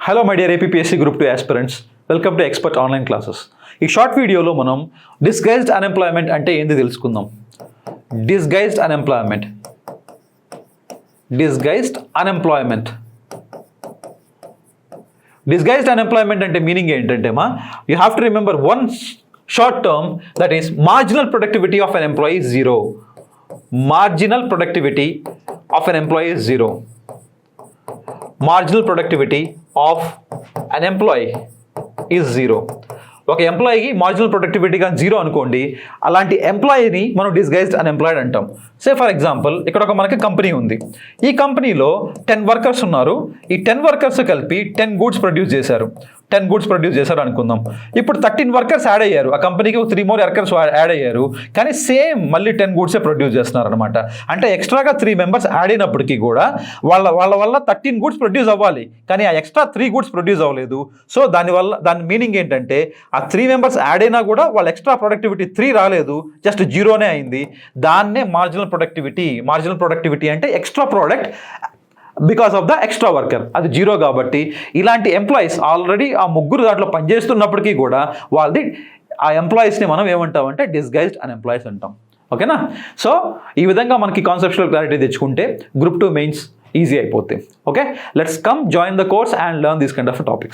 Hello my dear APSC group 2 aspirants, welcome to expert online classes. ఈ short వీడియోలో మనం disguised unemployment అంటే ఏంది తెలుసుకుందాం. డిస్గైజ్డ్ అన్ఎంప్లాయ్మెంట్ డిస్గైజ్డ్ అన్ఎంప్లాయ్మెంట్ అంటే మీనింగ్ ఏంటంటే you have to remember one short term, that is marginal productivity of an employee is 0. Marginal productivity of an employee is 0. Marginal productivity of an employee is 0. ఒక ఎంప్లాయీకి marginal productivity కానీ 0 అనుకోండి, అలాంటి ఎంప్లాయీని మనం disguised unemployed అంటాం. Say for example, ఇక్కడ ఒక మనకి company ఉంది. ఈ కంపెనీలో 10 వర్కర్స్ ఉన్నారు. ఈ 10 వర్కర్స్ కలిపి 10 గూడ్స్ ప్రొడ్యూస్ చేశారు. 10 గూడ్స్ ప్రొడ్యూస్ చేశారు అనుకుందాం. ఇప్పుడు 13 వర్కర్స్ యాడ్ అయ్యారు. ఆ కంపెనీకి 3 more వర్కర్స్ యాడ్ అయ్యారు. కానీ సేమ్ మళ్ళీ 10 గూడ్సే ప్రొడ్యూస్ చేస్తున్నారు అనమాట. అంటే ఎక్స్ట్రాగా 3 మెంబర్స్ యాడ్ అయినప్పటికీ కూడా వాళ్ళ వల్ల 13 గూడ్స్ ప్రొడ్యూస్ అవ్వాలి, కానీ ఆ ఎక్స్ట్రా 3 గూడ్స్ ప్రొడ్యూస్ అవ్వలేదు. సో దాని మీనింగ్ ఏంటంటే, ఆ 3 మెంబర్స్ యాడ్ అయినా కూడా వాళ్ళ ఎక్స్ట్రా ప్రొడక్టివిటీ 3 రాలేదు, జస్ట్ 0నే అయింది. దాన్నే మార్జినల్ ప్రొడక్టివిటీ అంటే extra product because of the extra worker, అది 0 కాబట్టి ఇలాంటి ఎంప్లాయీస్ ఆల్రెడీ ఆ ముగ్గురు దాంట్లో పనిచేస్తున్నప్పటికీ కూడా ఆ ఎంప్లాయీస్ని మనం ఏమంటామంటే డిస్గైజ్డ్ అన్ఎంప్లాయీస్ అంటాం. ఓకేనా? సో ఈ విధంగా మనకి కాన్సెప్చువల్ క్లారిటీ తెచ్చుకుంటే గ్రూప్ 2 మెయిన్స్ ఈజీ అయిపోతాయి. Okay, let's come join the course and learn these kind of topics.